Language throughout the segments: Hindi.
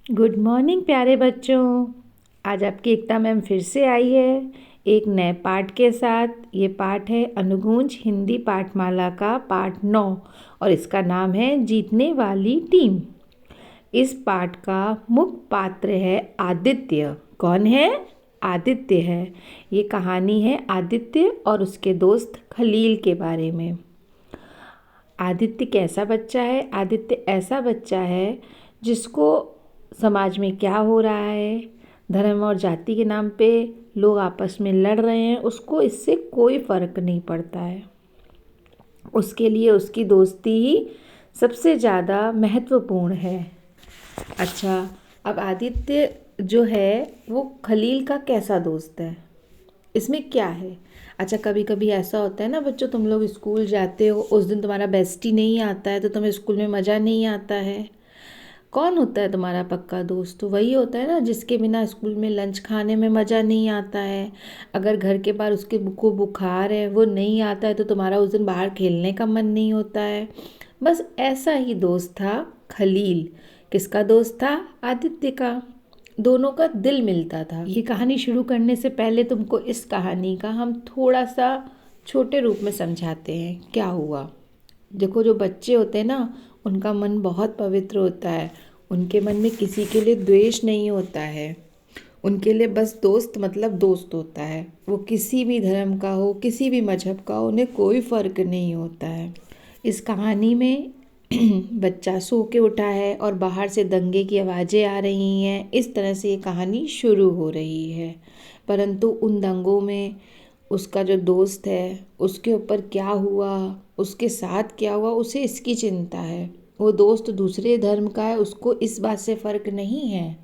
गुड मॉर्निंग प्यारे बच्चों। आज आपकी एकता मैम फिर से आई है एक नए पाठ के साथ। ये पाठ है अनुगूंज हिंदी पाठमाला का पाठ 9 और इसका नाम है जीतने वाली टीम। इस पाठ का मुख्य पात्र है आदित्य। कौन है? आदित्य है। ये कहानी है आदित्य और उसके दोस्त खलील के बारे में। आदित्य कैसा बच्चा है? आदित्य ऐसा बच्चा है जिसको समाज में क्या हो रहा है, धर्म और जाति के नाम पे लोग आपस में लड़ रहे हैं, उसको इससे कोई फ़र्क नहीं पड़ता है। उसके लिए उसकी दोस्ती ही सबसे ज़्यादा महत्वपूर्ण है। अच्छा, अब आदित्य जो है वो खलील का कैसा दोस्त है, इसमें क्या है? अच्छा, कभी कभी ऐसा होता है ना बच्चों, तुम लोग स्कूल जाते हो, उस दिन तुम्हारा बेस्टी नहीं आता है तो तुम्हें स्कूल में मज़ा नहीं आता है। कौन होता है तुम्हारा पक्का दोस्त? तो वही होता है ना जिसके बिना स्कूल में लंच खाने में मज़ा नहीं आता है। अगर घर के बाहर उसके को बुखार है, वो नहीं आता है तो तुम्हारा उस दिन बाहर खेलने का मन नहीं होता है। बस ऐसा ही दोस्त था खलील। किसका दोस्त था? आदित्य का। दोनों का दिल मिलता था। ये कहानी शुरू करने से पहले तुमको इस कहानी का हम थोड़ा सा छोटे रूप में समझाते हैं क्या हुआ। देखो, जो बच्चे होते हैं ना, उनका मन बहुत पवित्र होता है। उनके मन में किसी के लिए द्वेष नहीं होता है। उनके लिए बस दोस्त मतलब दोस्त होता है। वो किसी भी धर्म का हो, किसी भी मजहब का हो, उन्हें कोई फ़र्क नहीं होता है। इस कहानी में बच्चा सो के उठा है और बाहर से दंगे की आवाज़ें आ रही हैं। इस तरह से ये कहानी शुरू हो रही है। परंतु उन दंगों में उसका जो दोस्त है, उसके ऊपर क्या हुआ, उसके साथ क्या हुआ, उसे इसकी चिंता है। वो दोस्त दूसरे धर्म का है, उसको इस बात से फ़र्क नहीं है।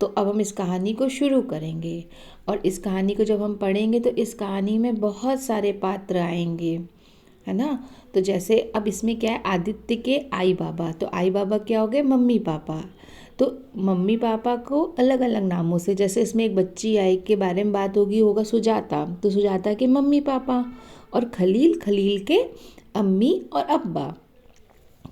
तो अब हम इस कहानी को शुरू करेंगे और इस कहानी को जब हम पढ़ेंगे तो इस कहानी में बहुत सारे पात्र आएंगे, है ना। तो जैसे अब इसमें क्या है, आदित्य के आई बाबा, तो आई बाबा क्या हो गए? Mummy papa. तो मम्मी पापा को अलग अलग नामों से, जैसे इसमें एक बच्ची आई के बारे में बात होगी, होगा सुजाता, तो सुजाता के मम्मी पापा, और खलील, खलील के अम्मी और अब्बा।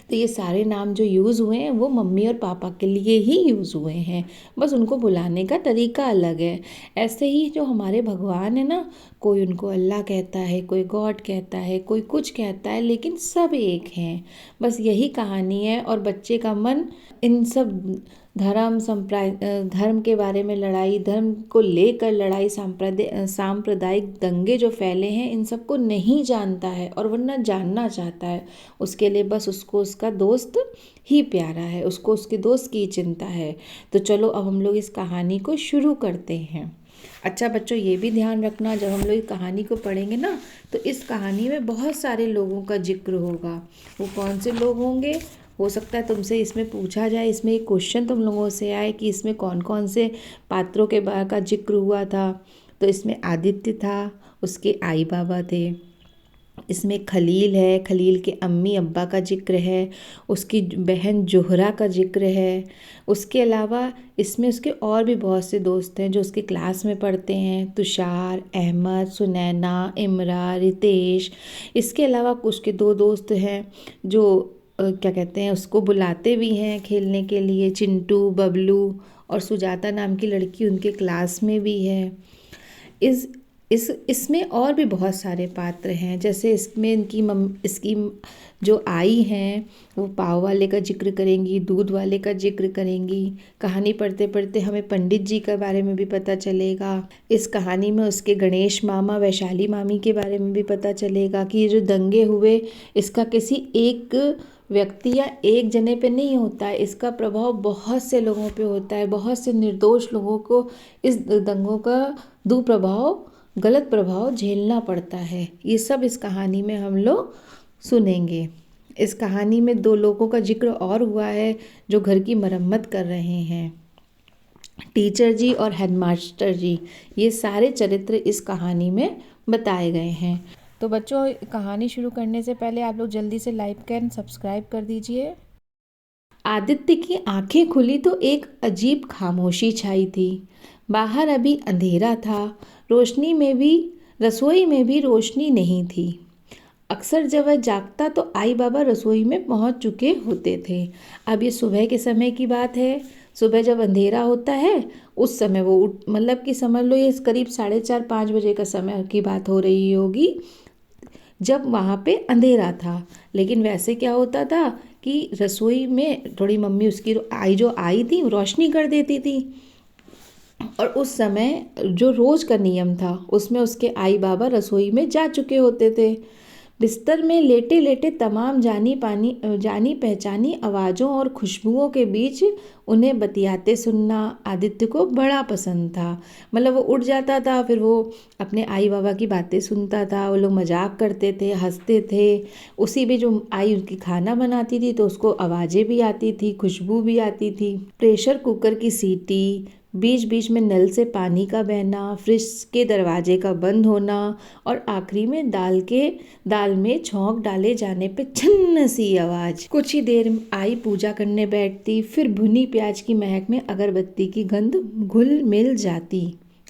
तो ये सारे नाम जो यूज़ हुए हैं वो मम्मी और पापा के लिए ही यूज़ हुए हैं, बस उनको बुलाने का तरीका अलग है। ऐसे ही जो हमारे भगवान है ना, कोई उनको अल्लाह कहता है, कोई गॉड कहता है, कोई कुछ कहता है, लेकिन सब एक हैं। बस यही कहानी है। और बच्चे का मन इन सब धर्म के बारे में लड़ाई, धर्म को लेकर लड़ाई, सांप्रदायिक दंगे जो फैले हैं, इन सबको नहीं जानता है और वरना जानना चाहता है। उसके लिए बस उसको उसका दोस्त ही प्यारा है, उसको उसके दोस्त की चिंता है। तो चलो अब हम लोग इस कहानी को शुरू करते हैं। अच्छा बच्चों, ये भी ध्यान रखना, जब हम लोग इस कहानी को पढ़ेंगे ना, तो इस कहानी में बहुत सारे लोगों का जिक्र होगा। वो कौन से लोग होंगे? हो सकता है तुमसे इसमें पूछा जाए, इसमें एक क्वेश्चन तुम लोगों से आए कि इसमें कौन कौन से पात्रों के बारे का जिक्र हुआ था। तो इसमें आदित्य था, उसके आई बाबा थे। इसमें खलील है, खलील के अम्मी अब्बा का जिक्र है। उसकी बहन जोहरा का जिक्र है। उसके अलावा इसमें उसके और भी बहुत से दोस्त हैं जो उसकी क्लास में पढ़ते हैं, तुषार, अहमद, सुनैना, इमरा, रितेश। इसके अलावा उसके दो दोस्त हैं जो क्या कहते हैं, उसको बुलाते भी हैं खेलने के लिए, चिंटू, बबलू, और सुजाता नाम की लड़की उनके क्लास में भी है। इस इसमें और भी बहुत सारे पात्र हैं, जैसे इसमें इसकी जो आई हैं वो पाव वाले का जिक्र करेंगी, दूध वाले का जिक्र करेंगी। कहानी पढ़ते पढ़ते हमें पंडित जी के बारे में भी पता चलेगा। इस कहानी में उसके गणेश मामा, वैशाली मामी के बारे में भी पता चलेगा कि ये जो दंगे हुए, इसका किसी एक व्यक्ति या एक जने पे नहीं होता है, इसका प्रभाव बहुत से लोगों पे होता है। बहुत से निर्दोष लोगों को इस दंगों का दुष्प्रभाव, गलत प्रभाव झेलना पड़ता है। ये सब इस कहानी में हम लोग सुनेंगे। इस कहानी में दो लोगों का जिक्र और हुआ है जो घर की मरम्मत कर रहे हैं, टीचर जी और हेडमास्टर जी। ये सारे चरित्र इस कहानी में बताए गए हैं। तो बच्चों, कहानी शुरू करने से पहले आप लोग जल्दी से लाइक एंड सब्सक्राइब कर दीजिए। आदित्य की आंखें खुली तो एक अजीब खामोशी छाई थी। बाहर अभी अंधेरा था, रोशनी में भी, रसोई में भी रोशनी नहीं थी। अक्सर जब वह जागता तो आई बाबा रसोई में पहुंच चुके होते थे। अब ये सुबह के समय की बात है। सुबह जब अंधेरा होता है उस समय वो उठ, मतलब कि समझ लो ये करीब 4:30-5 बजे का समय की बात हो रही होगी, जब वहाँ पे अंधेरा था। लेकिन वैसे क्या होता था कि रसोई में थोड़ी मम्मी उसकी जो आई थी रोशनी कर देती थी। और उस समय जो रोज़ का नियम था उसमें उसके आई बाबा रसोई में जा चुके होते थे। बिस्तर में लेटे लेटे तमाम जानी पहचानी आवाज़ों और खुशबुओं के बीच उन्हें बतियाते सुनना आदित्य को बड़ा पसंद था। मतलब वो उठ जाता था, फिर वो अपने आई बाबा की बातें सुनता था, वो लोग मजाक करते थे, हंसते थे। उसी में जो आई उनकी खाना बनाती थी तो उसको आवाज़ें भी आती थी, खुशबू भी आती थी। प्रेशर कुकर की सीटी, बीच बीच में नल से पानी का बहना, फ्रिज के दरवाजे का बंद होना और आखिरी में दाल में छौंक डाले जाने पे छन्न सी आवाज। कुछ ही देर आई पूजा करने बैठती, फिर भुनी प्याज की महक में अगरबत्ती की गंध घुल मिल जाती।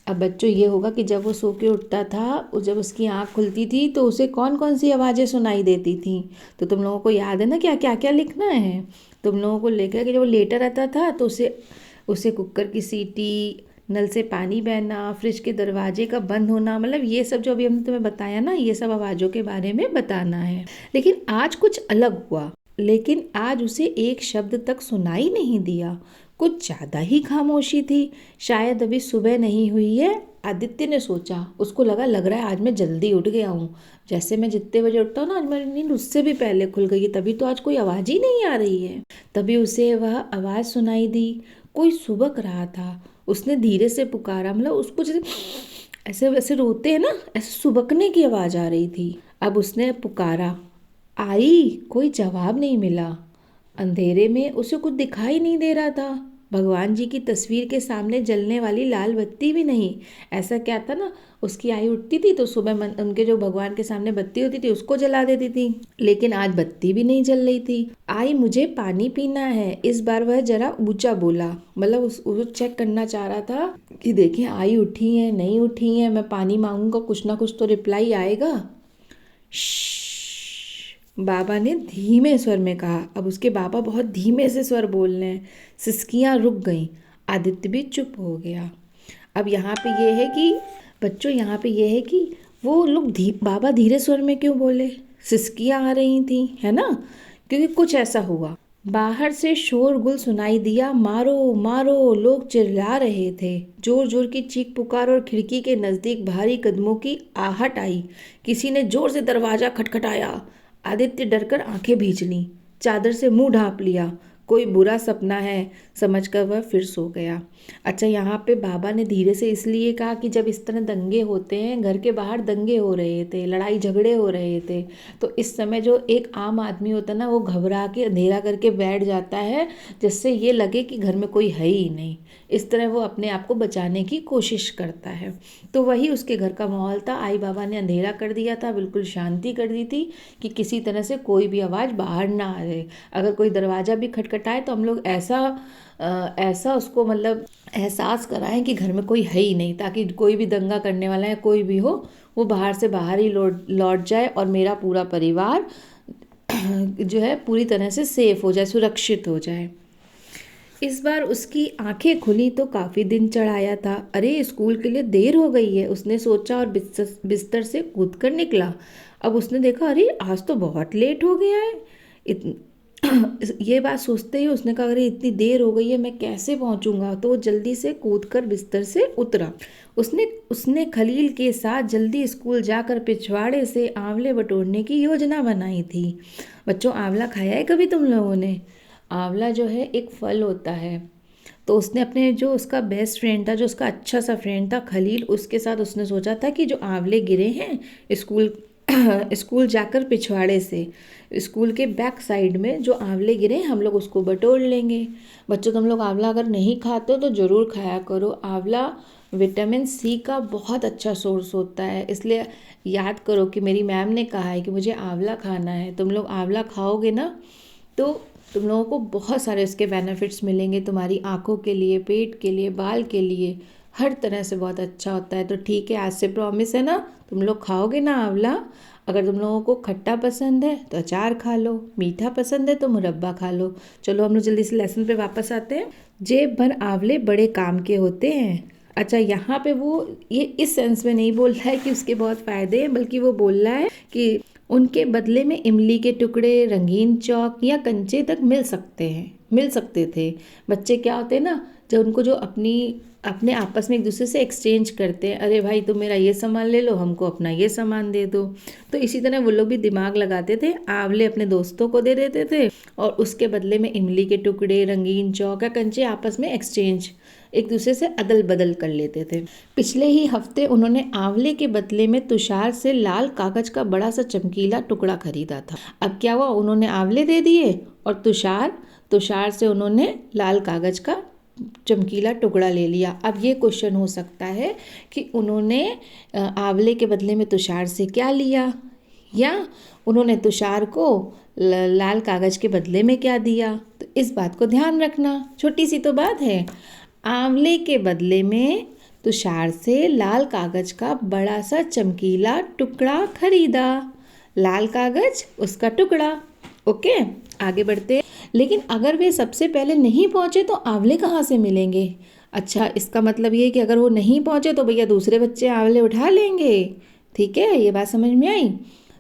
अब बच्चों ये होगा कि जब वो सो के उठता था, जब उसकी आँख खुलती थी तो उसे कौन कौन सी आवाज़ें सुनाई देती थी। तो तुम लोगों को याद है ना क्या क्या क्या लिखना है तुम लोगों को। लेकर कि जब वो लेटा रहता था तो उसे कुकर की सीटी, नल से पानी बहना, फ्रिज के दरवाजे का बंद होना, मतलब ये सब जो अभी हमने तुम्हें बताया ना, ये सब आवाज़ों के बारे में बताना है। लेकिन आज कुछ अलग हुआ। लेकिन आज उसे एक शब्द तक सुनाई नहीं दिया। कुछ ज़्यादा ही खामोशी थी। शायद अभी सुबह नहीं हुई है, आदित्य ने सोचा। उसको लग रहा है आज मैं जल्दी उठ गया हूँ। जैसे मैं जितने बजे उठता हूँ ना, आज मेरी नींद उससे भी पहले खुल गई है, तभी तो आज कोई आवाज़ ही नहीं आ रही है। तभी उसे वह आवाज़ सुनाई दी। कोई सुबक रहा था। उसने धीरे से पुकारा, मतलब उसको जैसे ऐसे वैसे रोते हैं ना, ऐसे सुबकने की आवाज़ आ रही थी। अब उसने पुकारा, आई। कोई जवाब नहीं मिला। अंधेरे में उसे कुछ दिखाई नहीं दे रहा था। भगवान जी की तस्वीर के सामने जलने वाली लाल बत्ती भी नहीं। ऐसा क्या था ना, उसकी आई उठती थी तो सुबह उनके जो भगवान के सामने बत्ती होती थी उसको जला देती थी। लेकिन आज बत्ती भी नहीं जल रही थी। आई, मुझे पानी पीना है। इस बार वह जरा ऊंचा बोला, मतलब उसको चेक करना चाह रहा था कि देखें आई उठी है नहीं उठी है, मैं पानी मांगूंगा कुछ ना कुछ तो रिप्लाई आएगा। बाबा ने धीमे स्वर में कहा। अब उसके बाबा बहुत धीमे से स्वर बोल रहे हैं। सिसकियाँ रुक गईं। आदित्य भी चुप हो गया। अब यहाँ पे ये है कि बच्चों, यहाँ पे ये है कि वो लोग बाबा धीरे स्वर में क्यों बोले, सिसकियाँ आ रही थी, है ना, क्योंकि कुछ ऐसा हुआ। बाहर से शोरगुल सुनाई दिया। मारो मारो, लोग चिल्ला रहे थे। जोर जोर की चीख पुकार और खिड़की के नज़दीक भारी कदमों की आहट आई। किसी ने जोर से दरवाज़ा खटखटाया। आदित्य डरकर आंखें भींच लीं, चादर से मुंह ढांप लिया। कोई बुरा सपना है समझकर वह फिर सो गया। अच्छा, यहाँ पे बाबा ने धीरे से इसलिए कहा कि जब इस तरह दंगे होते हैं, घर के बाहर दंगे हो रहे थे, लड़ाई झगड़े हो रहे थे, तो इस समय जो एक आम आदमी होता है ना, वो घबरा के अंधेरा करके बैठ जाता है, जिससे ये लगे कि घर में कोई है ही नहीं। इस तरह वो अपने आप को बचाने की कोशिश करता है। तो वही उसके घर का माहौल था। आई बाबा ने अंधेरा कर दिया था, बिल्कुल शांति कर दी थी कि किसी तरह से कोई भी आवाज़ बाहर ना आए। अगर कोई दरवाज़ा भी खटखटाए तो हम लोग ऐसा उसको मतलब एहसास कराएं कि घर में कोई है ही नहीं, ताकि कोई भी दंगा करने वाला है कोई भी हो, वो बाहर से बाहर ही लौट जाए और मेरा पूरा परिवार जो है पूरी तरह से सेफ हो जाए, सुरक्षित हो जाए। इस बार उसकी आंखें खुली तो काफ़ी दिन चढ़ाया था। अरे, स्कूल के लिए देर हो गई है, उसने सोचा और बिस्तर से कूदकर निकला। अब उसने देखा, अरे आज तो बहुत लेट हो गया है। ये बात सोचते ही उसने कहा, अरे इतनी देर हो गई है, मैं कैसे पहुंचूंगा। तो वो जल्दी से कूदकर बिस्तर से उतरा। उसने खलील के साथ जल्दी स्कूल जाकर पिछवाड़े से आंवले बटोरने की योजना बनाई थी। बच्चों, आंवला खाया है कभी तुम लोगों ने? आंवला जो है एक फल होता है। तो उसने अपने जो उसका बेस्ट फ्रेंड था, जो उसका अच्छा सा फ्रेंड था खलील, उसके साथ उसने सोचा था कि जो आंवले गिरे हैं स्कूल जाकर पिछवाड़े से स्कूल के बैक साइड में जो आंवले गिरे हैं हम लोग उसको बटोर लेंगे। बच्चों, तुम लोग आंवला अगर नहीं खाते हो तो ज़रूर खाया करो। आंवला विटामिन सी का बहुत अच्छा सोर्स होता है, इसलिए याद करो कि मेरी मैम ने कहा है कि मुझे आंवला खाना है। तुम लोग आंवला खाओगे ना तो तुम लोगों को बहुत सारे इसके बेनिफिट्स मिलेंगे, तुम्हारी आँखों के लिए, पेट के लिए, बाल के लिए, हर तरह से बहुत अच्छा होता है। तो ठीक है, आज से प्रॉमिस है ना, तुम लोग खाओगे ना आंवला। अगर तुम लोगों को खट्टा पसंद है तो अचार खा लो, मीठा पसंद है तो मुरब्बा खा लो। चलो हम लोग जल्दी से लेसन पे वापस आते हैं। जेब भर आंवले बड़े काम के होते हैं। अच्छा, यहाँ पे वो ये इस सेंस में नहीं बोल रहा है कि उसके बहुत फ़ायदे हैं, बल्कि वो बोल रहा है कि उनके बदले में इमली के टुकड़े, रंगीन चौक या कंचे तक मिल सकते थे। बच्चे क्या होते हैं ना, जब उनको जो अपने आपस में एक दूसरे से एक्सचेंज करते हैं, अरे भाई तुम मेरा ये सामान ले लो, हमको अपना ये सामान दे दो। तो इसी तरह वो लोग भी दिमाग लगाते थे, आंवले अपने दोस्तों को दे देते थे और उसके बदले में इमली के टुकड़े, रंगीन चौक या कंचे आपस में एक्सचेंज एक दूसरे से अदल बदल कर लेते थे। पिछले ही हफ्ते उन्होंने आंवले के बदले में तुषार से लाल कागज का बड़ा सा चमकीला टुकड़ा खरीदा था। अब क्या हुआ, उन्होंने आंवले दे दिए और तुषार से उन्होंने लाल कागज का चमकीला टुकड़ा ले लिया। अब ये क्वेश्चन हो सकता है कि उन्होंने आंवले के बदले में तुषार से क्या लिया, या उन्होंने तुषार को लाल कागज के बदले में क्या दिया। तो इस बात को ध्यान रखना, छोटी सी तो बात है। आंवले के बदले में तुषार से लाल कागज का बड़ा सा चमकीला टुकड़ा खरीदा, लाल कागज उसका टुकड़ा। ओके, आगे बढ़ते हैं। लेकिन अगर वे सबसे पहले नहीं पहुंचे तो आंवले कहाँ से मिलेंगे? अच्छा, इसका मतलब ये है कि अगर वो नहीं पहुंचे तो भैया दूसरे बच्चे आंवले उठा लेंगे। ठीक है, ये बात समझ में आई।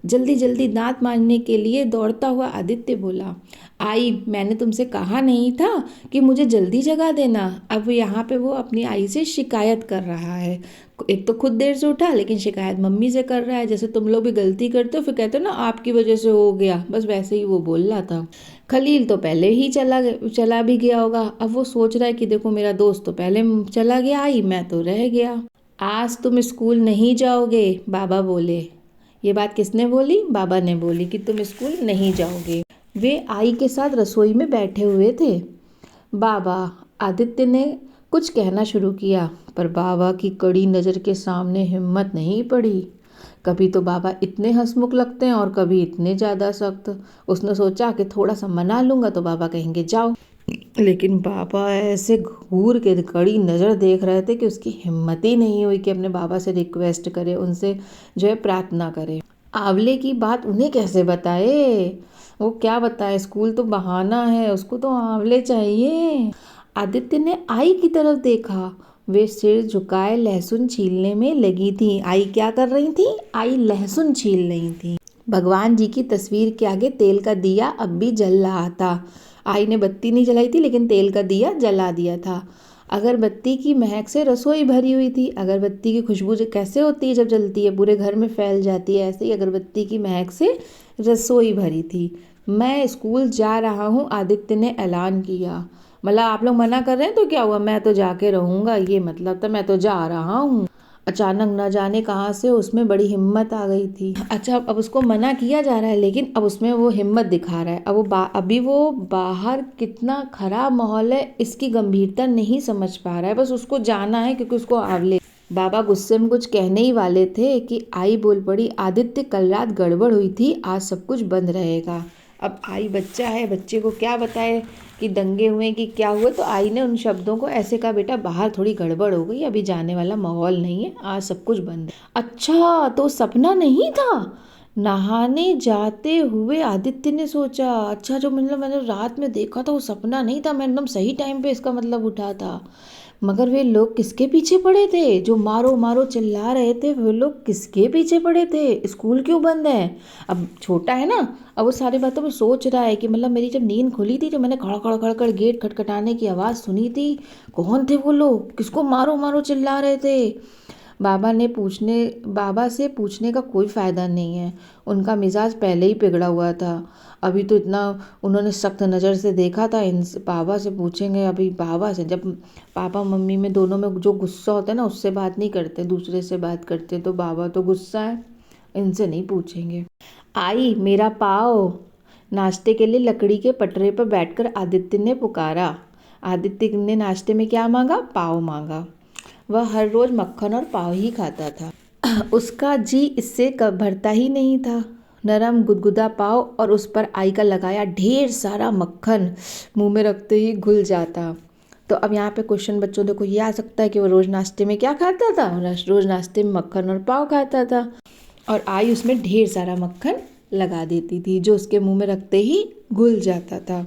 जल्दी जल्दी दांत मांजने के लिए दौड़ता हुआ आदित्य बोला, आई मैंने तुमसे कहा नहीं था कि मुझे जल्दी जगा देना। अब यहाँ पे वो अपनी आई से शिकायत कर रहा है। एक तो खुद देर से उठा, लेकिन शिकायत मम्मी से कर रहा है। जैसे तुम लोग भी गलती करते हो फिर कहते हो ना आपकी वजह से हो गया, बस वैसे ही वो बोल रहा था। खलील तो पहले ही चला भी गया होगा। अब वो सोच रहा है कि देखो मेरा दोस्त तो पहले चला गया, आई मैं तो रह गया। आज तुम स्कूल नहीं जाओगे, बाबा बोले। ये बात किसने बोली? बाबा ने बोली कि तुम स्कूल नहीं जाओगे। वे आई के साथ रसोई में बैठे हुए थे। बाबा, आदित्य ने कुछ कहना शुरू किया, पर बाबा की कड़ी नज़र के सामने हिम्मत नहीं पड़ी। कभी तो बाबा इतने हंसमुख लगते हैं और कभी इतने ज़्यादा सख्त। उसने सोचा कि थोड़ा सा मना लूँगा तो बाबा कहेंगे जाओ, लेकिन पापा ऐसे घूर के कड़ी नज़र देख रहे थे कि उसकी हिम्मत ही नहीं हुई कि अपने बाबा से रिक्वेस्ट करे, उनसे जो है प्रार्थना करे। आंवले की बात उन्हें कैसे बताए? वो क्या बताए, स्कूल तो बहाना है, उसको तो आंवले चाहिए। आदित्य ने आई की तरफ देखा। वे सिर झुकाए लहसुन छीलने में लगी थी। आई क्या कर रही थी? आई लहसुन छील रही थी। भगवान जी की तस्वीर के आगे तेल का दिया अब भी जल रहा था। आई ने बत्ती नहीं जलाई थी, लेकिन तेल का दिया जला दिया था। अगरबत्ती की महक से रसोई भरी हुई थी। अगरबत्ती की खुशबू कैसे होती है, जब जलती है पूरे घर में फैल जाती है, ऐसे ही अगरबत्ती की महक से रसोई भरी थी। मैं स्कूल जा रहा हूँ, आदित्य ने ऐलान किया। मतलब आप लोग मना कर रहे हैं तो क्या हुआ, मैं तो जाके रहूँगा, ये मतलब था मैं तो जा रहा हूँ। अचानक न जाने कहाँ से उसमें बड़ी हिम्मत आ गई थी। अच्छा, अब उसको मना किया जा रहा है, लेकिन अब उसमें वो हिम्मत दिखा रहा है। अब वो अभी वो बाहर कितना खराब माहौल है इसकी गंभीरता नहीं समझ पा रहा है, बस उसको जाना है क्योंकि उसको आंवले। बाबा गुस्से में कुछ कहने ही वाले थे कि आई बोल पड़ी, आदित्य कल रात गड़बड़ हुई थी, आज सब कुछ बंद रहेगा। अब आई बच्चा है, बच्चे को क्या बताए कि दंगे हुए कि क्या हुआ। तो आई ने उन शब्दों को ऐसे कहा, बेटा बाहर थोड़ी गड़बड़ हो गई, अभी जाने वाला माहौल नहीं है, आज सब कुछ बंद है। अच्छा, तो सपना नहीं था? नहाने जाते हुए आदित्य ने सोचा। अच्छा, जो मतलब मैंने रात में देखा था वो सपना नहीं था, मैं एकदम सही टाइम पे इसका मतलब उठा था। मगर वे लोग किसके पीछे पड़े थे? जो मारो मारो चिल्ला रहे थे, वे लोग किसके पीछे पड़े थे? स्कूल क्यों बंद है? अब छोटा है ना, अब वो सारी बातों में सोच रहा है कि मतलब मेरी जब नींद खुली थी, जब मैंने खड़ खड़ खड़ खड़ गेट खटखटाने की आवाज़ सुनी थी, कौन थे वो लोग, किसको मारो मारो चिल्ला रहे थे? बाबा से पूछने का कोई फ़ायदा नहीं है, उनका मिजाज पहले ही बिगड़ा हुआ था। अभी तो इतना उन्होंने सख्त नज़र से देखा था, इन बाबा से पूछेंगे। अभी बाबा से, जब पापा मम्मी में दोनों में जो गुस्सा होता है ना, उससे बात नहीं करते, दूसरे से बात करते। तो बाबा तो गुस्सा है, इनसे नहीं पूछेंगे। आई मेरा पाव। नाश्ते के लिए लकड़ी के पटरे पर बैठकर आदित्य ने पुकारा। आदित्य ने नाश्ते में क्या मांगा? पाव मांगा। वह हर रोज़ मक्खन और पाव ही खाता था। उसका जी इससे कब भरता ही नहीं था। नरम गुदगुदा पाव और उस पर आई का लगाया ढेर सारा मक्खन मुंह में रखते ही घुल जाता। तो अब यहाँ पे क्वेश्चन बच्चों देखो ये आ सकता है कि वो रोज़ नाश्ते में क्या खाता था? रोज़ नाश्ते में मक्खन और पाव खाता था, और आई उसमें ढेर सारा मक्खन लगा देती थी जो उसके मुंह में रखते ही घुल जाता था।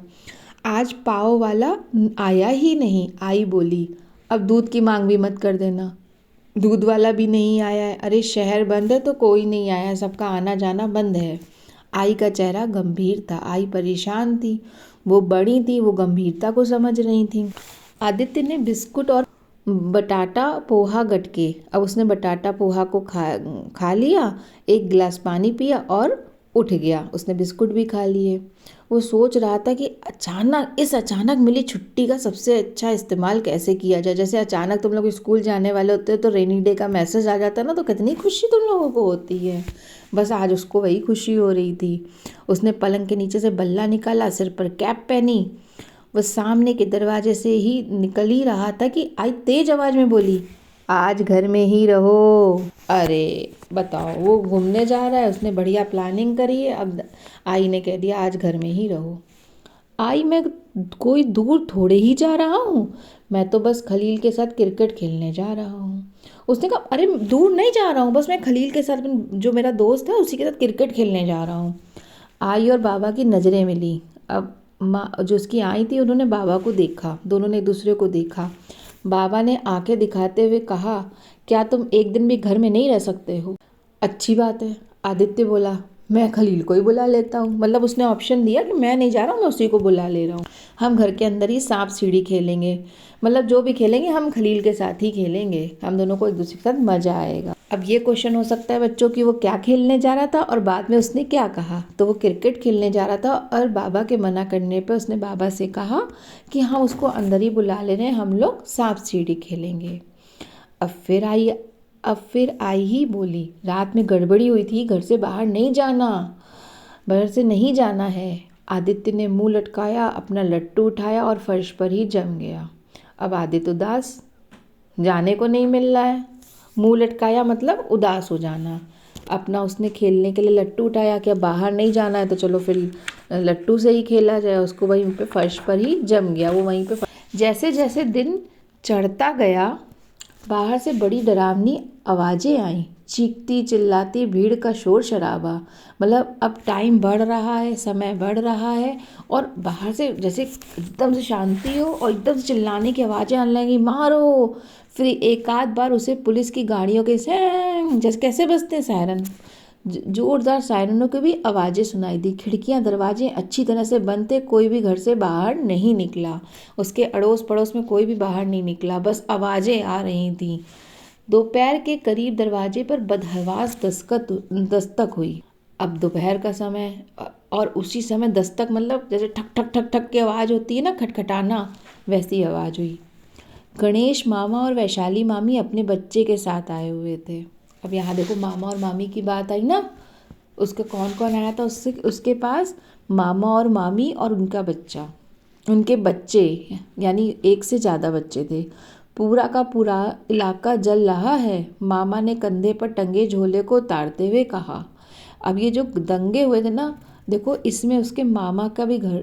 आज पाव वाला आया ही नहीं। आई बोली, अब दूध की मांग भी मत कर देना। दूध वाला भी नहीं आया है। अरे शहर बंद है तो कोई नहीं आया, सबका आना जाना बंद है। आई का चेहरा गंभीर था। आई परेशान थी। वो बड़ी थी, वो गंभीरता को समझ रही थी। आदित्य ने बिस्कुट और बटाटा पोहा गटके। अब उसने बटाटा पोहा को खा लिया, एक गिलास पानी पिया और उठ गया। उसने बिस्कुट भी खा लिए। वो सोच रहा था कि अचानक मिली छुट्टी का सबसे अच्छा इस्तेमाल कैसे किया जाए। जैसे अचानक तुम लोग स्कूल जाने वाले होते हो तो रेनी डे का मैसेज आ जाता है ना, तो कितनी खुशी तुम लोगों को होती है। बस आज उसको वही खुशी हो रही थी। उसने पलंग के नीचे से बल्ला निकाला, सिर पर कैप पहनी। वह सामने के दरवाजे से ही निकल ही रहा था कि आई तेज आवाज में बोली, आज घर में ही रहो। अरे बताओ, वो घूमने जा रहा है, उसने बढ़िया प्लानिंग करी है। अब आई ने कह दिया आज घर में ही रहो। आई, मैं कोई दूर थोड़े ही जा रहा हूँ, मैं तो बस खलील के साथ क्रिकेट खेलने जा रहा हूँ। उसने कहा, अरे दूर नहीं जा रहा हूँ, बस मैं खलील के साथ, जो मेरा दोस्त है उसी के साथ क्रिकेट खेलने जा रहा हूँ। आई और बाबा की नज़रें मिली। अब माँ जो उसकी आई थी, उन्होंने बाबा को देखा। दोनों ने एक दूसरे को देखा। बाबा ने आंखें दिखाते हुए कहा, क्या तुम एक दिन भी घर में नहीं रह सकते हो? अच्छी बात है, आदित्य बोला, मैं खलील को ही बुला लेता हूँ। मतलब उसने ऑप्शन दिया कि मैं नहीं जा रहा हूँ, मैं उसी को बुला ले रहा हूँ। हम घर के अंदर ही सांप सीढ़ी खेलेंगे। मतलब जो भी खेलेंगे हम खलील के साथ ही खेलेंगे। हम दोनों को एक दूसरे के साथ मज़ा आएगा। अब ये क्वेश्चन हो सकता है बच्चों की, वो क्या खेलने जा रहा था और बाद में उसने क्या कहा। तो वो क्रिकेट खेलने जा रहा था और बाबा के मना करने पर उसने बाबा से कहा कि हाँ उसको अंदर ही बुला ले रहे हैं, हम लोग सांप सीढ़ी खेलेंगे। अब फिर आई ही बोली, रात में गड़बड़ी हुई थी, घर से बाहर नहीं जाना, बाहर से नहीं जाना है। आदित्य ने मुंह लटकाया, अपना लट्टू उठाया और फर्श पर ही जम गया। अब आदित्य उदास, जाने को नहीं मिल रहा है। मुंह लटकाया मतलब उदास हो जाना। अपना उसने खेलने के लिए लट्टू उठाया, क्या बाहर नहीं जाना है तो चलो फिर लट्टू से ही खेला जाए। उसको वहीं पे फर्श पर ही जम गया। वो वहीं पे जैसे जैसे दिन चढ़ता गया, बाहर से बड़ी डरावनी आवाज़ें आईं, चीखती चिल्लाती भीड़ का शोर शराबा। मतलब अब टाइम बढ़ रहा है, समय बढ़ रहा है और बाहर से जैसे एकदम से शांति हो और एकदम से चिल्लाने की आवाज़ें आने लगी, मारो। फिर एक आध बार उसे पुलिस की गाड़ियों के जैसे कैसे बजते हैं सायरन, जोरदार सायरनों की भी आवाज़ें सुनाई दी। खिड़कियां दरवाजे अच्छी तरह से बंद थे, कोई भी घर से बाहर नहीं निकला। उसके अड़ोस पड़ोस में कोई भी बाहर नहीं निकला, बस आवाज़ें आ रही थीं। दोपहर के करीब दरवाजे पर बदहवास दस्तक हुई। अब दोपहर का समय और उसी समय दस्तक, मतलब जैसे ठक ठक ठक ठक की आवाज़ होती है ना, खटखटाना, वैसी आवाज़ हुई। गणेश मामा और वैशाली मामी अपने बच्चे के साथ आए हुए थे। अब यहाँ देखो, मामा और मामी की बात आई ना, उसका कौन कौन आया था उसके पास? मामा और मामी और उनका बच्चा, उनके बच्चे, यानी एक से ज़्यादा बच्चे थे। पूरा का पूरा इलाका जल रहा है। मामा ने कंधे पर टंगे झोले को उतारते हुए कहा। अब ये जो दंगे हुए थे ना, देखो इसमें उसके मामा का भी घर,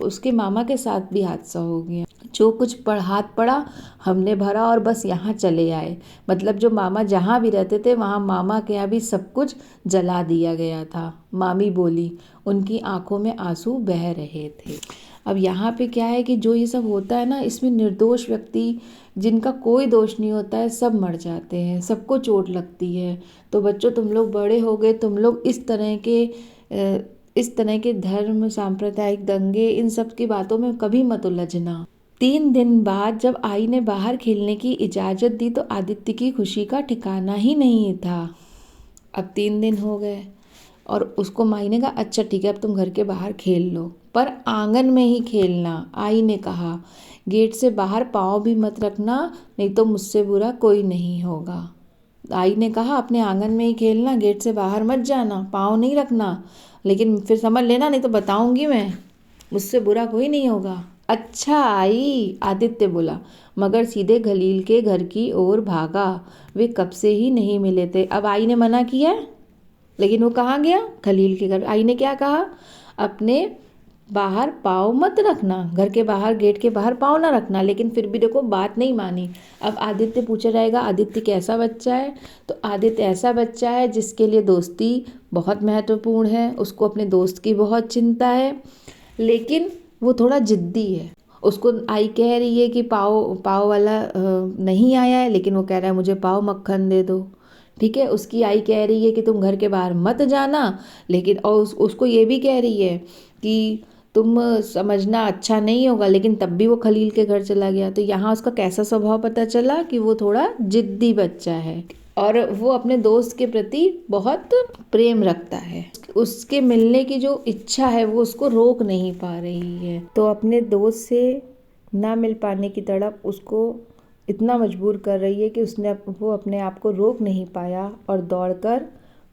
उसके मामा के साथ भी हादसा हो गया। जो कुछ हाथ पड़ा हमने भरा और बस यहाँ चले आए। मतलब जो मामा जहाँ भी रहते थे वहाँ मामा के यहाँ भी सब कुछ जला दिया गया था। मामी बोली, उनकी आंखों में आंसू बह रहे थे। अब यहाँ पे क्या है कि जो ये सब होता है ना, इसमें निर्दोष व्यक्ति, जिनका कोई दोष नहीं होता है, सब मर जाते हैं, सबको चोट लगती है। तो बच्चों, तुम लोग बड़े हो गए, तुम लोग इस तरह के धर्म सांप्रदायिक दंगे, इन सब की बातों में कभी मत उलझना। 3 दिन बाद जब आई ने बाहर खेलने की इजाज़त दी तो आदित्य की खुशी का ठिकाना ही नहीं था। अब 3 दिन हो गए और उसको माई ने कहा, अच्छा ठीक है, अब तुम घर के बाहर खेल लो, पर आंगन में ही खेलना। आई ने कहा, गेट से बाहर पाँव भी मत रखना, नहीं तो मुझसे बुरा कोई नहीं होगा। आई ने कहा, अपने आंगन में ही खेलना, गेट से बाहर मत जाना, पाँव नहीं रखना, लेकिन फिर समझ लेना, नहीं तो बताऊंगी मैं, मुझसे बुरा कोई नहीं होगा। अच्छा आई, आदित्य बोला, मगर सीधे खलील के घर की ओर भागा। वे कब से ही नहीं मिले थे। अब आई ने मना किया, लेकिन वो कहाँ गया? खलील के घर। आई ने क्या कहा? अपने बाहर पाँव मत रखना, घर के बाहर, गेट के बाहर पाँव ना रखना, लेकिन फिर भी देखो बात नहीं मानी। अब आदित्य पूछा जाएगा, आदित्य कैसा बच्चा है? तो आदित्य ऐसा बच्चा है जिसके लिए दोस्ती बहुत महत्वपूर्ण है, उसको अपने दोस्त की बहुत चिंता है, लेकिन वो थोड़ा ज़िद्दी है। उसको आई कह रही है कि पाव पाव वाला नहीं आया है, लेकिन वो कह रहा है मुझे पाव मक्खन दे दो। ठीक है, उसकी आई कह रही है कि तुम घर के बाहर मत जाना, लेकिन और उसको ये भी कह रही है कि तुम समझना अच्छा नहीं होगा, लेकिन तब भी वो खलील के घर चला गया। तो यहाँ उसका कैसा स्वभाव पता चला कि वो थोड़ा जिद्दी बच्चा है और वो अपने दोस्त के प्रति बहुत प्रेम रखता है। उसके मिलने की जो इच्छा है वो उसको रोक नहीं पा रही है, तो अपने दोस्त से ना मिल पाने की तड़प उसको इतना मजबूर कर रही है कि वो अपने आप को रोक नहीं पाया और दौड़कर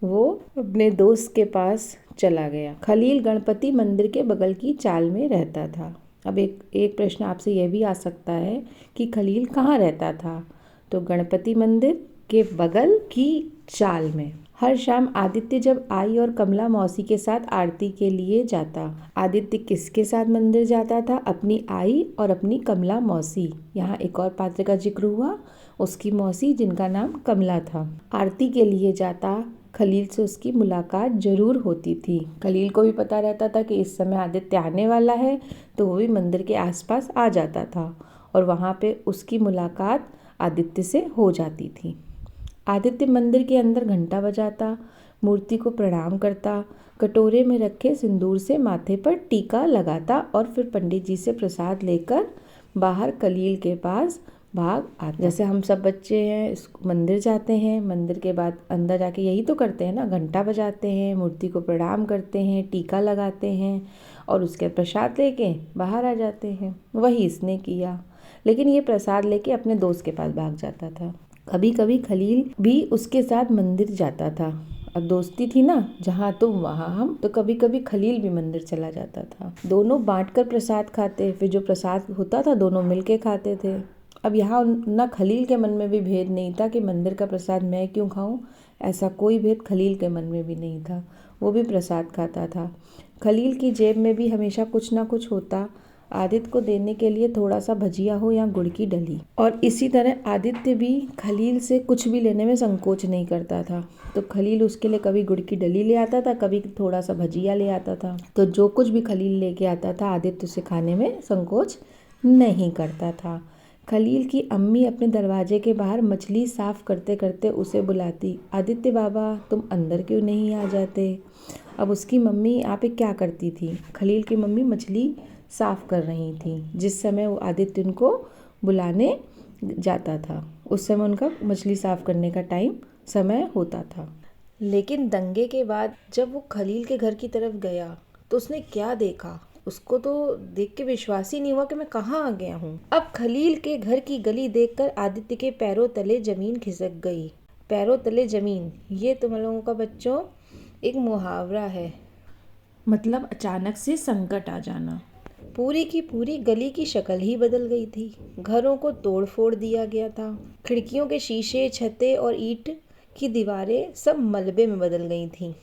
वो अपने दोस्त के पास चला गया। खलील गणपति मंदिर के बगल की चाल में रहता था। अब एक प्रश्न आपसे यह भी आ सकता है कि खलील कहाँ रहता था? तो गणपति मंदिर के बगल की चाल में। हर शाम आदित्य जब आई और कमला मौसी के साथ आरती के लिए जाता। आदित्य किसके साथ मंदिर जाता था? अपनी आई और अपनी कमला मौसी। यहाँ एक और पात्र का जिक्र हुआ, उसकी मौसी जिनका नाम कमला था। आरती के लिए जाता। खलील से उसकी मुलाकात जरूर होती थी। खलील को भी पता रहता था कि इस समय आदित्य आने वाला है, तो वो भी मंदिर के आसपास आ जाता था और वहाँ पे उसकी मुलाकात आदित्य से हो जाती थी। आदित्य मंदिर के अंदर घंटा बजाता, मूर्ति को प्रणाम करता, कटोरे में रखे सिंदूर से माथे पर टीका लगाता और फिर पंडित जी से प्रसाद लेकर बाहर खलील के पास भाग आता। जैसे हम सब बच्चे हैं, मंदिर जाते हैं, मंदिर के बाद अंदर जाके यही तो करते हैं ना, घंटा बजाते हैं, मूर्ति को प्रणाम करते हैं, टीका लगाते हैं और उसके प्रसाद लेके बाहर आ जाते हैं। वही इसने किया, लेकिन ये प्रसाद लेके अपने दोस्त के पास भाग जाता था। कभी कभी खलील भी उसके साथ मंदिर जाता था। अब दोस्ती थी ना, जहाँ तुम वहाँ हम, तो कभी कभी खलील भी मंदिर चला जाता था। दोनों बांटकर प्रसाद खाते, फिर जो प्रसाद होता था दोनों मिलके खाते थे। अब यहाँ न खलील के मन में भी भेद नहीं था कि मंदिर का प्रसाद मैं क्यों खाऊं, ऐसा कोई भेद खलील के मन में भी नहीं था। वो भी प्रसाद खाता था। खलील की जेब में भी हमेशा कुछ ना कुछ होता, आदित्य को देने के लिए, थोड़ा सा भजिया हो या गुड़ की डली। और इसी तरह आदित्य भी खलील से कुछ भी लेने में संकोच नहीं करता था। तो खलील उसके लिए कभी गुड़ की डली ले आता था, कभी थोड़ा सा भजिया ले आता था। तो जो कुछ भी खलील लेके आता था आदित्य उसे खाने में संकोच नहीं करता था। खलील की अम्मी अपने दरवाजे के बाहर मछली साफ करते करते उसे बुलाती, आदित्य बाबा तुम अंदर क्यों नहीं आ जाते? अब उसकी मम्मी यहाँ पे क्या करती थी? खलील की मम्मी मछली साफ कर रही थी। जिस समय वो आदित्य उनको बुलाने जाता था, उस समय उनका मछली साफ करने का समय होता था। लेकिन दंगे के बाद जब वो खलील के घर की तरफ गया तो उसने क्या देखा? उसको तो देख के विश्वास ही नहीं हुआ कि मैं कहाँ आ गया हूँ। अब खलील के घर की गली देखकर आदित्य के पैरों तले जमीन खिसक गई। पैरों तले जमीन, ये तुम लोगों का बच्चों एक मुहावरा है, मतलब अचानक से संकट आ जाना। पूरी की पूरी गली की शक्ल ही बदल गई थी। घरों को तोड़ फोड़ दिया गया था। खिड़कियों के शीशे, छतें और ईंट की दीवारें सब मलबे में बदल गई थीं।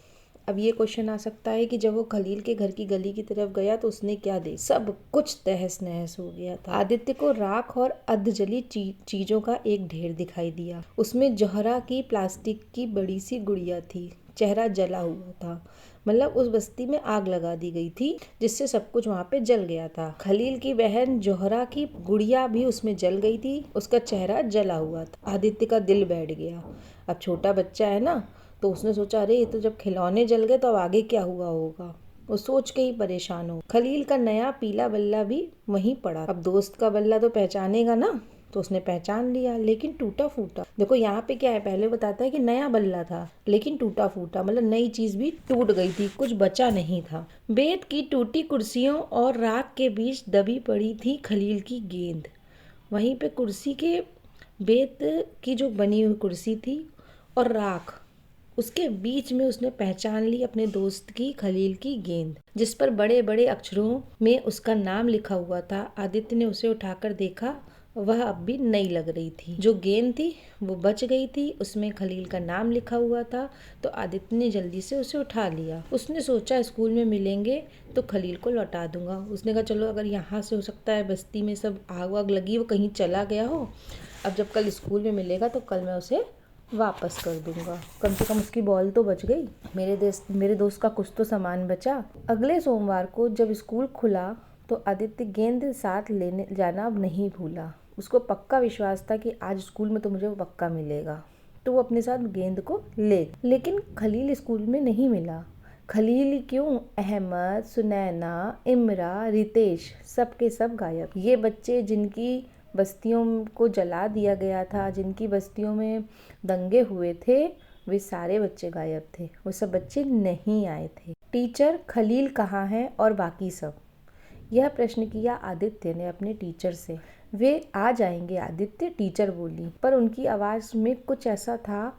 अब ये क्वेश्चन आ सकता है कि जब वो खलील के घर की गली की तरफ गया तो उसने क्या देखा? सब कुछ तहस नहस हो गया था। आदित्य को राख और अधजली चीजों का एक ढेर दिखाई दिया। उसमें जौहरा की प्लास्टिक की बड़ी सी गुड़िया थी। चेहरा जला हुआ था, मतलब उस बस्ती में आग लगा दी गई थी जिससे सब कुछ वहाँ पे जल गया था। खलील की बहन जौहरा की गुड़िया भी उसमें जल गई थी, उसका चेहरा जला हुआ था। आदित्य का दिल बैठ गया। अब छोटा बच्चा है ना, तो उसने सोचा अरे ये तो जब खिलौने जल गए तो अब आगे क्या हुआ होगा, वो सोच के ही परेशान हो। खलील का नया पीला बल्ला भी वहीं पड़ा। अब दोस्त का बल्ला तो पहचानेगा ना, तो उसने पहचान लिया, लेकिन टूटा फूटा। देखो यहाँ पे क्या है, पहले बताता है कि नया बल्ला था लेकिन टूटा फूटा, मतलब नई चीज भी टूट गई थी, कुछ बचा नहीं था। बेत की टूटी कुर्सियों और राख के बीच दबी पड़ी थी खलील की गेंद। वहीं पे कुर्सी के, बेत की जो बनी हुई कुर्सी थी और राख, उसके बीच में उसने पहचान ली अपने दोस्त की, खलील की गेंद, जिस पर बड़े बड़े अक्षरों में उसका नाम लिखा हुआ था। आदित्य ने उसे उठाकर देखा, वह अब भी नई लग रही थी। जो गेंद थी वो बच गई थी, उसमें खलील का नाम लिखा हुआ था। तो आदित्य ने जल्दी से उसे उठा लिया। उसने सोचा स्कूल में मिलेंगे तो खलील को लौटा दूंगा। उसने कहा चलो अगर यहाँ से हो सकता है, बस्ती में सब आग वाग लगी, वो कहीं चला गया हो, अब जब कल स्कूल में मिलेगा तो कल मैं उसे वापस कर दूंगा, कम से कम उसकी बॉल तो बच गई। मेरे दोस्त का कुछ तो सामान बचा। अगले सोमवार को जब स्कूल खुला, तो आदित्य गेंद साथ लेने जाना अब नहीं भूला। उसको पक्का विश्वास था कि आज स्कूल में तो मुझे वो पक्का मिलेगा, तो वो अपने साथ गेंद को लेकिन खलील स्कूल में नहीं मिला। खलील क्यों, अहमद, सुनैना, इमरा, रितेश सब के सब गायब। ये बच्चे जिनकी बस्तियों को जला दिया गया था, जिनकी बस्तियों में दंगे हुए थे, वे सारे बच्चे गायब थे। वो सब बच्चे नहीं आए थे। टीचर, खलील कहाँ है और बाकी सब? यह प्रश्न किया आदित्य ने अपने टीचर से। वे आ जाएंगे आदित्य, टीचर बोली, पर उनकी आवाज़ में कुछ ऐसा था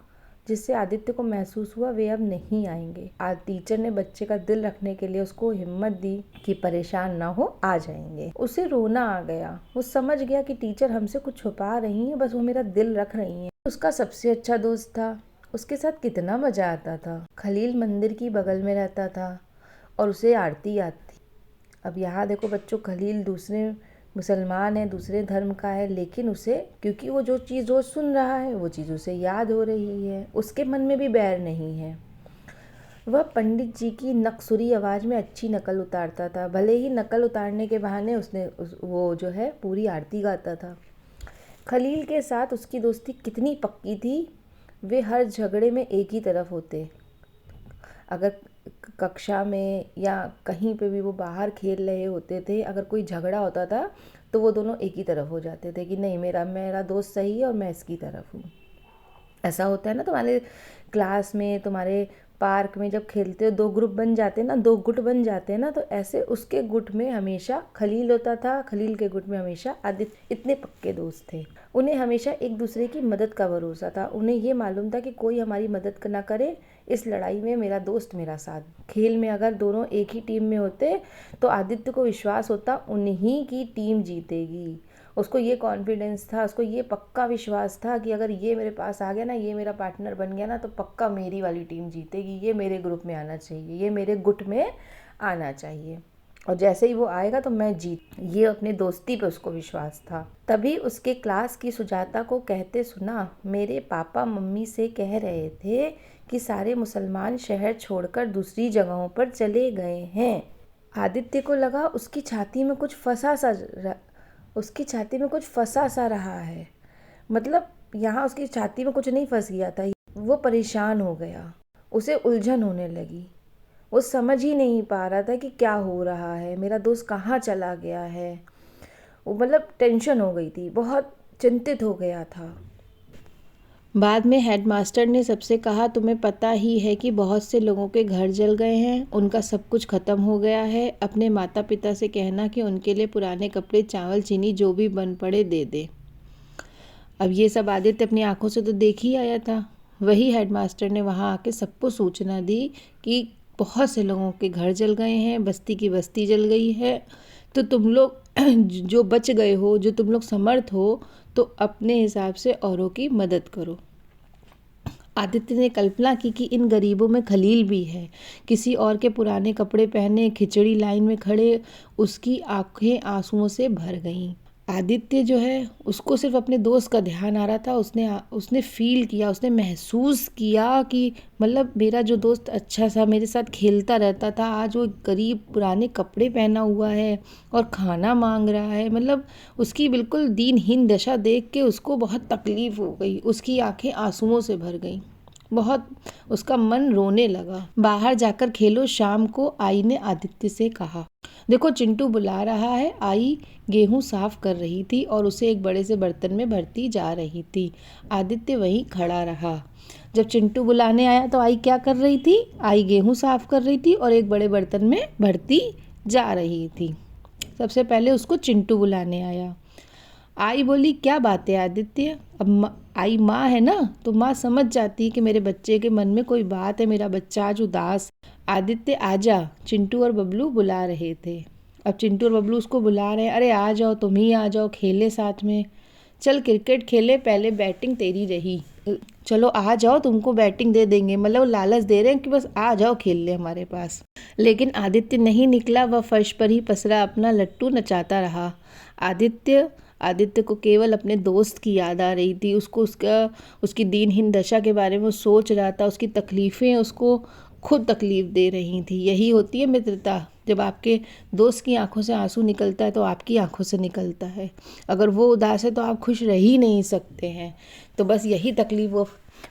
जिससे आदित्य को महसूस हुआ वे अब नहीं आएंगे। आज टीचर ने बच्चे का दिल रखने के लिए उसको हिम्मत दी कि परेशान ना हो, आ जाएंगे। उसे रोना आ गया। वो समझ गया कि टीचर हमसे कुछ छुपा रही हैं, बस वो मेरा दिल रख रही हैं। उसका सबसे अच्छा दोस्त था, उसके साथ कितना मजा आता था। खलील मंदिर की बगल में रहता था और उसे आरती याद थी। अब यहाँ देखो बच्चों, खलील दूसरे मुसलमान है, दूसरे धर्म का है, लेकिन उसे, क्योंकि वो जो चीज़ रोज सुन रहा है वो चीज़ उसे याद हो रही है, उसके मन में भी बैर नहीं है। वह पंडित जी की नकसुरी आवाज़ में अच्छी नकल उतारता था। भले ही नकल उतारने के बहाने वो जो है पूरी आरती गाता था। खलील के साथ उसकी दोस्ती कितनी पक्की थी, वे हर झगड़े में एक ही तरफ होते। अगर कक्षा में या कहीं पे भी वो बाहर खेल रहे होते थे, अगर कोई झगड़ा होता था तो वो दोनों एक ही तरफ हो जाते थे कि नहीं, मेरा दोस्त सही है और मैं इसकी तरफ हूँ। ऐसा होता है ना तुम्हारे क्लास में, तुम्हारे पार्क में जब खेलते हो, दो ग्रुप बन जाते हैं ना, दो गुट बन जाते हैं ना, तो ऐसे उसके गुट में हमेशा खलील होता था, खलील के गुट में हमेशा आदित्य। इतने पक्के दोस्त थे। उन्हें हमेशा एक दूसरे की मदद का भरोसा था। उन्हें ये मालूम था कि कोई हमारी मदद ना करे, इस लड़ाई में मेरा दोस्त मेरा साथ। खेल में अगर दोनों एक ही टीम में होते तो आदित्य को विश्वास होता उन्हीं की टीम जीतेगी। उसको ये कॉन्फिडेंस था, उसको ये पक्का विश्वास था कि अगर ये मेरे पास आ गया ना, ये मेरा पार्टनर बन गया ना, तो पक्का मेरी वाली टीम जीतेगी। ये मेरे ग्रुप में आना चाहिए, ये मेरे गुट में आना चाहिए, और जैसे ही वो आएगा तो मैं जीत। ये अपने दोस्ती पे उसको विश्वास था। तभी उसके क्लास की सुजाता को कहते सुना, मेरे पापा मम्मी से कह रहे थे कि सारे मुसलमान शहर छोड़कर दूसरी जगहों पर चले गए हैं। आदित्य को लगा उसकी छाती में कुछ फंसा सा रहा है। मतलब यहाँ उसकी छाती में कुछ नहीं फंस गया था। वो परेशान हो गया, उसे उलझन होने लगी। वो समझ ही नहीं पा रहा था कि क्या हो रहा है, मेरा दोस्त कहाँ चला गया है। वो मतलब टेंशन हो गई थी, बहुत चिंतित हो गया था। बाद में हेडमास्टर ने सबसे कहा, तुम्हें पता ही है कि बहुत से लोगों के घर जल गए हैं, उनका सब कुछ ख़त्म हो गया है। अपने माता पिता से कहना कि उनके लिए पुराने कपड़े, चावल, चीनी जो भी बन पड़े दे दे। अब ये सब आदित्य अपनी आंखों से तो देख ही आया था। वही हेडमास्टर ने वहाँ आके सबको सूचना दी कि बहुत से लोगों के घर जल गए हैं, बस्ती की बस्ती जल गई है, तो तुम लोग जो बच गए हो, जो तुम लोग समर्थ हो, तो अपने हिसाब से औरों की मदद करो। आदित्य ने कल्पना की कि इन गरीबों में खलील भी है। किसी और के पुराने कपड़े पहने खिचड़ी लाइन में खड़े उसकी आंखें आंसुओं से भर गईं। आदित्य जो है, उसको सिर्फ अपने दोस्त का ध्यान आ रहा था। उसने फील किया, उसने महसूस किया कि मतलब मेरा जो दोस्त अच्छा सा मेरे साथ खेलता रहता था, आज वो गरीब पुराने कपड़े पहना हुआ है और खाना मांग रहा है। मतलब उसकी बिल्कुल दीनहीन दशा देख के उसको बहुत तकलीफ़ हो गई। उसकी आंखें आंसुओं से भर गईं, बहुत उसका मन रोने लगा। बाहर जाकर खेलो, शाम को आई ने आदित्य से कहा। देखो चिंटू बुला रहा है। आई गेहूं साफ कर रही थी और उसे एक बड़े से बर्तन में भरती जा रही थी। आदित्य वहीं खड़ा रहा। जब चिंटू बुलाने आया तो आई क्या कर रही थी? आई गेहूं साफ कर रही थी और एक बड़े बर्तन में भरती जा रही थी। सबसे पहले उसको चिंटू बुलाने आया। आई बोली, क्या बात है आदित्य? अब आई माँ है ना, तो माँ समझ जाती है कि मेरे बच्चे के मन में कोई बात है, मेरा बच्चा आज उदास। आदित्य आजा, चिंटू और बबलू बुला रहे थे। अब चिंटू और बबलू उसको बुला रहे हैं, अरे आ जाओ, तुम ही आ जाओ, खेले साथ में, चल क्रिकेट खेले, पहले बैटिंग तेरी रही, चलो आ जाओ, तुमको बैटिंग दे देंगे। मतलब लालच दे रहे हैं कि बस आ जाओ खेल ले हमारे पास। लेकिन आदित्य नहीं निकला। वह फर्श पर ही पसरा अपना लट्टू नचाता रहा। आदित्य को केवल अपने दोस्त की याद आ रही थी। उसको उसकी दीनहीन दशा के बारे में वो सोच रहा था। उसकी तकलीफ़ें उसको खुद तकलीफ़ दे रही थी। यही होती है मित्रता। जब आपके दोस्त की आंखों से आंसू निकलता है तो आपकी आंखों से निकलता है। अगर वो उदास है तो आप खुश रह ही नहीं सकते हैं। तो बस यही तकलीफ़ वो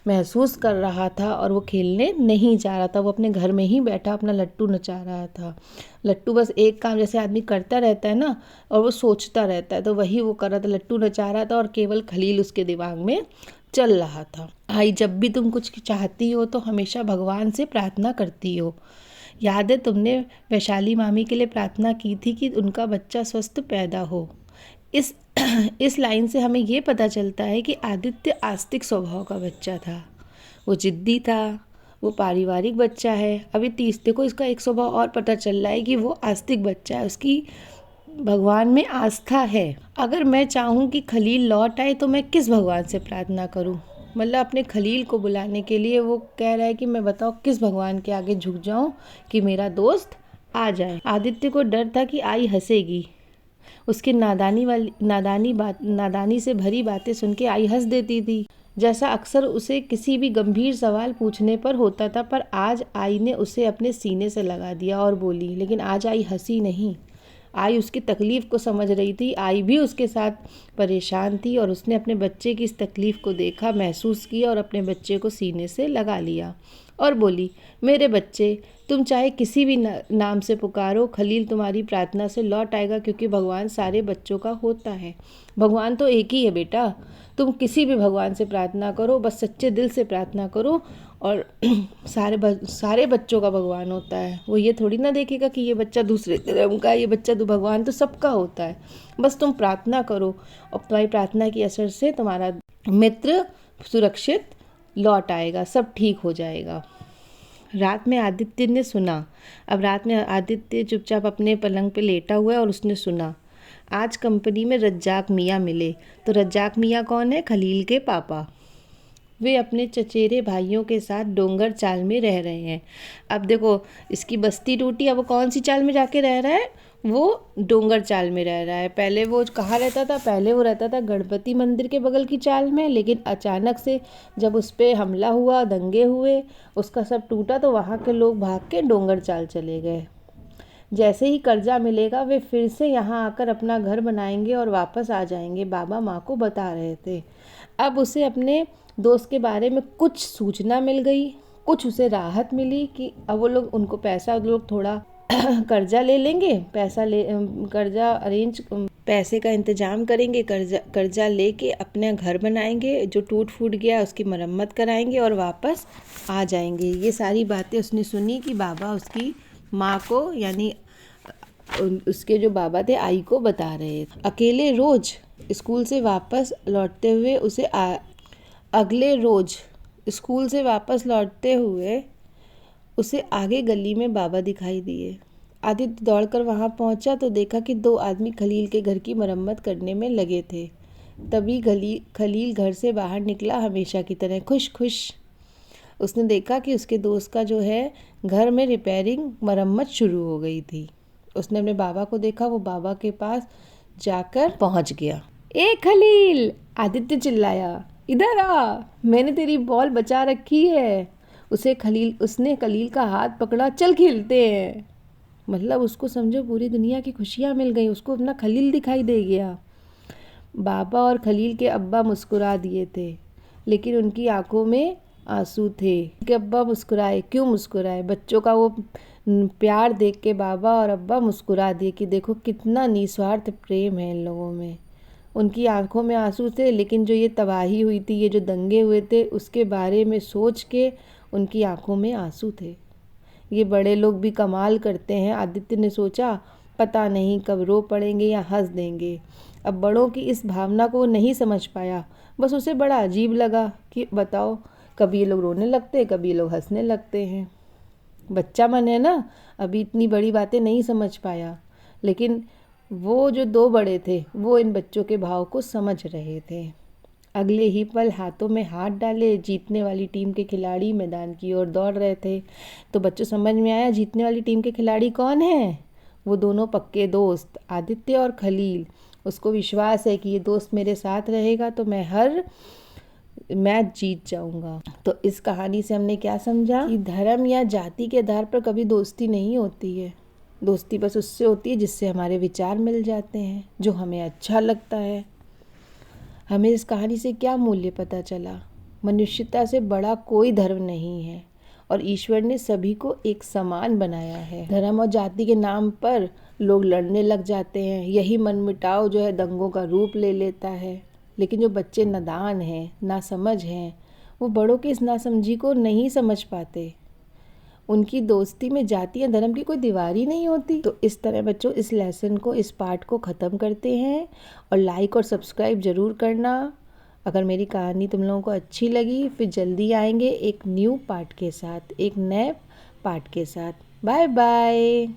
महसूस कर रहा था और वो खेलने नहीं जा रहा था। वो अपने घर में ही बैठा अपना लट्टू नचा रहा था। लट्टू बस एक काम जैसे आदमी करता रहता है ना, और वो सोचता रहता है, तो वही वो कर रहा था, लट्टू नचा रहा था और केवल खलील उसके दिमाग में चल रहा था। आई, जब भी तुम कुछ चाहती हो तो हमेशा भगवान से प्रार्थना करती हो। याद है तुमने वैशाली मामी के लिए प्रार्थना की थी कि उनका बच्चा स्वस्थ पैदा हो। इस इस लाइन से हमें ये पता चलता है कि आदित्य आस्तिक स्वभाव का बच्चा था। वो जिद्दी था, वो पारिवारिक बच्चा है। अभी तीसरे को इसका एक स्वभाव और पता चल रहा है कि वो आस्तिक बच्चा है, उसकी भगवान में आस्था है। अगर मैं चाहूँ कि खलील लौट आए तो मैं किस भगवान से प्रार्थना करूँ? मतलब अपने खलील को बुलाने के लिए वो कह रहा है कि मैं बताओ किस भगवान के आगे झुक जाऊँ कि मेरा दोस्त आ जाए। आदित्य को डर था कि आई हंसेगी। उसकी नादानी से भरी बातें सुन के आई हंस देती थी, जैसा अक्सर उसे किसी भी गंभीर सवाल पूछने पर होता था। पर आज आई ने उसे अपने सीने से लगा दिया और बोली। लेकिन आज आई हंसी नहीं, आई उसकी तकलीफ़ को समझ रही थी। आई भी उसके साथ परेशान थी और उसने अपने बच्चे की इस तकलीफ़ को देखा, महसूस किया और अपने बच्चे को सीने से लगा लिया और बोली, मेरे बच्चे, तुम चाहे किसी भी नाम से पुकारो, खलील तुम्हारी प्रार्थना से लौट आएगा, क्योंकि भगवान सारे बच्चों का होता है। भगवान तो एक ही है बेटा। तुम किसी भी भगवान से प्रार्थना करो, बस सच्चे दिल से प्रार्थना करो और सारे बच्चों का भगवान होता है। वो ये थोड़ी ना देखेगा कि ये बच्चा दूसरे धर्म का, ये बच्चा तो भगवान तो सबका होता है। बस तुम प्रार्थना करो और तुम्हारी प्रार्थना की असर से तुम्हारा मित्र सुरक्षित लौट आएगा, सब ठीक हो जाएगा। रात में आदित्य ने सुना। अब रात में आदित्य चुपचाप अपने पलंग पे लेटा हुआ है और उसने सुना, आज कंपनी में रज्जाक मियाँ मिले। तो रज्जाक मियाँ कौन है? खलील के पापा। वे अपने चचेरे भाइयों के साथ डोंगर चाल में रह रहे हैं। अब देखो, इसकी बस्ती टूटी, अब वो कौन सी चाल में जाके रह रहा है? वो डोंगर चाल में रह रहा है। पहले वो कहाँ रहता था? पहले वो रहता था गणपति मंदिर के बगल की चाल में, लेकिन अचानक से जब उस पर हमला हुआ, दंगे हुए, उसका सब टूटा, तो वहाँ के लोग भाग के डोंगर चाल चले गए। जैसे ही कर्जा मिलेगा वे फिर से यहाँ आकर अपना घर बनाएंगे और वापस आ जाएंगे, बाबा माँ को बता रहे थे। अब उसे अपने दोस्त के बारे में कुछ सूचना मिल गई, कुछ उसे राहत मिली कि अब वो लोग उनको पैसा, लोग थोड़ा कर्जा ले लेंगे, पैसे का इंतजाम करेंगे, कर्जा लेके अपने घर बनाएंगे, जो टूट फूट गया उसकी मरम्मत कराएंगे और वापस आ जाएंगे। ये सारी बातें उसने सुनी कि बाबा उसकी माँ को, यानी उसके जो बाबा थे, आई को बता रहे थे। अकेले रोज स्कूल से वापस लौटते हुए उसे आगे गली में बाबा दिखाई दिए। आदित्य दौड़कर वहां पहुंचा तो देखा कि दो आदमी खलील के घर की मरम्मत करने में लगे थे। तभी खलील घर से बाहर निकला, हमेशा की तरह खुश खुश। उसने देखा कि उसके दोस्त का जो है घर में रिपेयरिंग, मरम्मत शुरू हो गई थी। उसने अपने बाबा को देखा, वो बाबा के पास जाकर पहुंच गया। ए खलील, आदित्य चिल्लाया, इधर आ, मैंने तेरी बॉल बचा रखी है। उसने खलील का हाथ पकड़ा, चल खेलते हैं। मतलब उसको समझो पूरी दुनिया की खुशियाँ मिल गई, उसको अपना खलील दिखाई दे गया। बाबा और खलील के अब्बा मुस्कुरा दिए थे, लेकिन उनकी आंखों में आंसू थे। उनके अब्बा मुस्कुराए, क्यों मुस्कुराए? बच्चों का वो प्यार देख के बाबा और अब्बा मुस्कुरा दिए कि देखो कितना निस्वार्थ प्रेम है इन लोगों में। उनकी आंखों में आंसू थे, लेकिन जो ये तबाही हुई थी, ये जो दंगे हुए थे, उसके बारे में सोच के उनकी आंखों में आंसू थे। ये बड़े लोग भी कमाल करते हैं, आदित्य ने सोचा। पता नहीं कब रो पड़ेंगे या हंस देंगे। अब बड़ों की इस भावना को वो नहीं समझ पाया, बस उसे बड़ा अजीब लगा कि बताओ, कभी ये लोग रोने लगते हैं, कभी ये लोग हंसने लगते हैं। बच्चा मन है ना, अभी इतनी बड़ी बातें नहीं समझ पाया। लेकिन वो जो दो बड़े थे, वो इन बच्चों के भाव को समझ रहे थे। अगले ही पल हाथों में हाथ डाले जीतने वाली टीम के खिलाड़ी मैदान की ओर दौड़ रहे थे। तो बच्चों समझ में आया जीतने वाली टीम के खिलाड़ी कौन है? वो दोनों पक्के दोस्त, आदित्य और खलील। उसको विश्वास है कि ये दोस्त मेरे साथ रहेगा तो मैं हर मैच जीत जाऊंगा। तो इस कहानी से हमने क्या समझा कि धर्म या जाति के आधार पर कभी दोस्ती नहीं होती है। दोस्ती बस उससे होती है जिससे हमारे विचार मिल जाते हैं, जो हमें अच्छा लगता है। हमें इस कहानी से क्या मूल्य पता चला? मनुष्यता से बड़ा कोई धर्म नहीं है और ईश्वर ने सभी को एक समान बनाया है। धर्म और जाति के नाम पर लोग लड़ने लग जाते हैं। यही मनमुटाव जो है दंगों का रूप ले लेता है। लेकिन जो बच्चे नादान हैं, नासमझ हैं, वो बड़ों की इस नासमझी को नहीं समझ पाते। उनकी दोस्ती में जाति या धर्म की कोई दीवार ही नहीं होती। तो इस तरह बच्चों इस लेसन को, इस पार्ट को ख़त्म करते हैं और लाइक और सब्सक्राइब ज़रूर करना। अगर मेरी कहानी तुम लोगों को अच्छी लगी, फिर जल्दी आएंगे एक न्यू पार्ट के साथ, एक नए पार्ट के साथ। Bye bye.